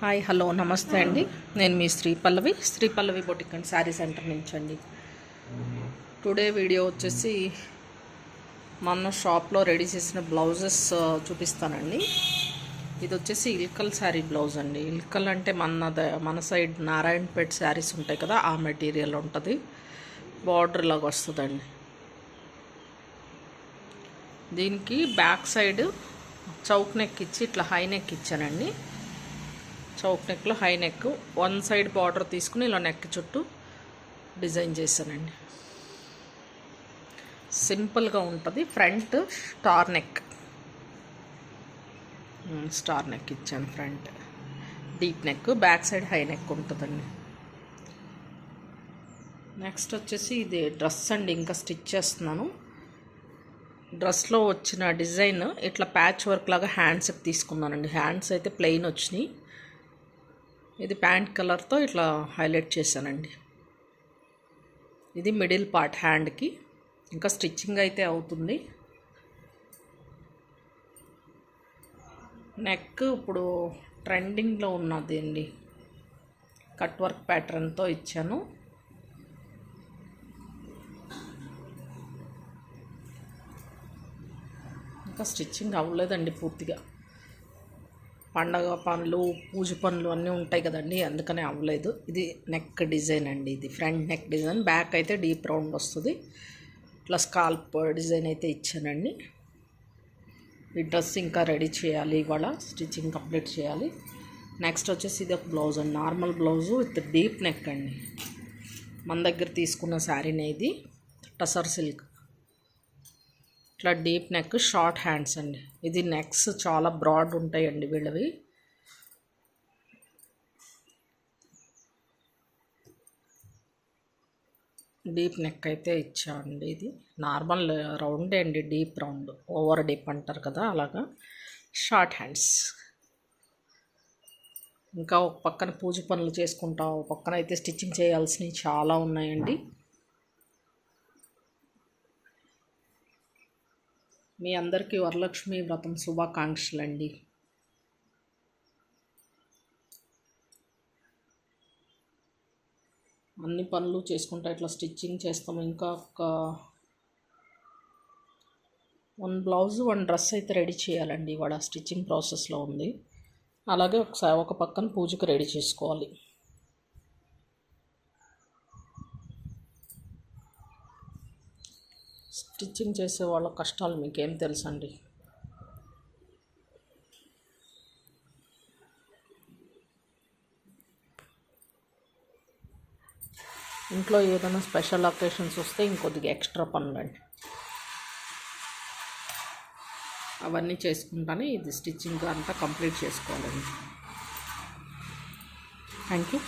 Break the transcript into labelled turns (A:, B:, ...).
A: Hi hello నమస్తే అండి. నేను మీ శ్రీ పల్లవి బొటిక్ అండ్ శారీ సెంటర్ నుంచి అండి. టుడే వీడియో వచ్చేసి మన షాప్లో రెడీ చేసిన బ్లౌజెస్ చూపిస్తానండి. ఇది వచ్చేసి ఇల్కల్ శారీ బ్లౌజ్ అండి. ఇల్కల్ అంటే మన సైడ్ నారాయణపేట్ శారీస్ ఉంటాయి కదా, ఆ మెటీరియల్ ఉంటుంది. బార్డర్ లాగా వస్తుందండి. దీనికి బ్యాక్ సైడ్ చౌక్ నెక్ ఇచ్చి ఇట్లా హై నెక్ ఇచ్చానండి. చౌక్ నెక్లో high neck one side border తీసుకుని ఇలా నెక్ చుట్టూ డిజైన్ చేశానండి. సింపుల్గా ఉంటుంది. ఫ్రంట్ స్టార్ నెక్ ఇచ్చాను. Front deep neck, back side high neck ఉంటుందండి. నెక్స్ట్ వచ్చేసి ఇది డ్రెస్ అండి. ఇంకా స్టిచ్ చేస్తున్నాను. డ్రెస్లో వచ్చిన డిజైన్ ఇట్లా ప్యాచ్ వర్క్ లాగా హ్యాండ్స్కి తీసుకున్నానండి. హ్యాండ్స్ అయితే ప్లెయిన్ వచ్చినాయి. ఇది ప్యాంట్ కలర్తో ఇట్లా హైలైట్ చేశానండి. ఇది మిడిల్ పార్ట్ హ్యాండ్కి. ఇంకా స్టిచ్చింగ్ అయితే అవుతుంది. నెక్ ఇప్పుడు ట్రెండింగ్లో ఉన్నది అండి. కట్ వర్క్ ప్యాటర్న్తో ఇచ్చాను. ఇంకా స్టిచ్చింగ్ అవ్వలేదండి పూర్తిగా. పండగ పనులు, పూజ పనులు అన్నీ ఉంటాయి కదండి, అందుకనే అవ్వలేదు. ఇది నెక్ డిజైన్ అండి. ఇది ఫ్రంట్ నెక్ డిజైన్. బ్యాక్ అయితే డీప్ రౌండ్ వస్తుంది. ఇట్లా స్కాల్ప్ డిజైన్ అయితే ఇచ్చానండి. ఈ డ్రెస్ ఇంకా రెడీ చేయాలి, ఇవాళ స్టిచ్చింగ్ కంప్లీట్ చేయాలి. నెక్స్ట్ వచ్చేసి ఇది ఒక బ్లౌజ్ అండి. Normal blouse with deep neck అండి. మన దగ్గర తీసుకున్న శారీనే ఇది. టసర్ సిల్క్. ఇట్లా డీప్ నెక్, షార్ట్ హ్యాండ్స్ అండి. ఇది నెక్స్ చాలా బ్రాడ్ ఉంటాయండి వీళ్ళవి. డీప్ నెక్ అయితే ఇచ్చామండి. ఇది నార్మల్ రౌండే అండి, డీప్ రౌండ్, ఓవర్ డీప్ అంటారు కదా, అలాగా. Short hands. ఇంకా ఒక పక్కన పూజ పనులు చేసుకుంటాం, ఒక పక్కన అయితే స్టిచ్చింగ్ చేయాల్సినవి చాలా ఉన్నాయండి. మీ అందరికీ వరలక్ష్మి వ్రతం శుభాకాంక్షలు అండి. అన్ని పనులు చేసుకుంటా ఇట్లా స్టిచ్చింగ్ చేస్తాము. ఇంకా ఒక 1 బ్లౌజ్ 1 డ్రెస్ అయితే రెడీ చేయాలండి. ఇవాళ స్టిచ్చింగ్ ప్రాసెస్లో ఉంది. అలాగే ఒక పక్కన పూజకు రెడీ చేసుకోవాలి. స్టిచ్చింగ్ చేసే వాళ్ళ కష్టాలు మీకేం తెలుసండి. ఇంట్లో ఏదైనా స్పెషల్ అకేషన్స్ వస్తే ఇంకొద్దిగా ఎక్స్ట్రా పనులండి, అవన్నీ చేసుకుంటానే ఇది స్టిచ్చింగ్ అంతా కంప్లీట్ చేసుకోవాలండి. Thank you.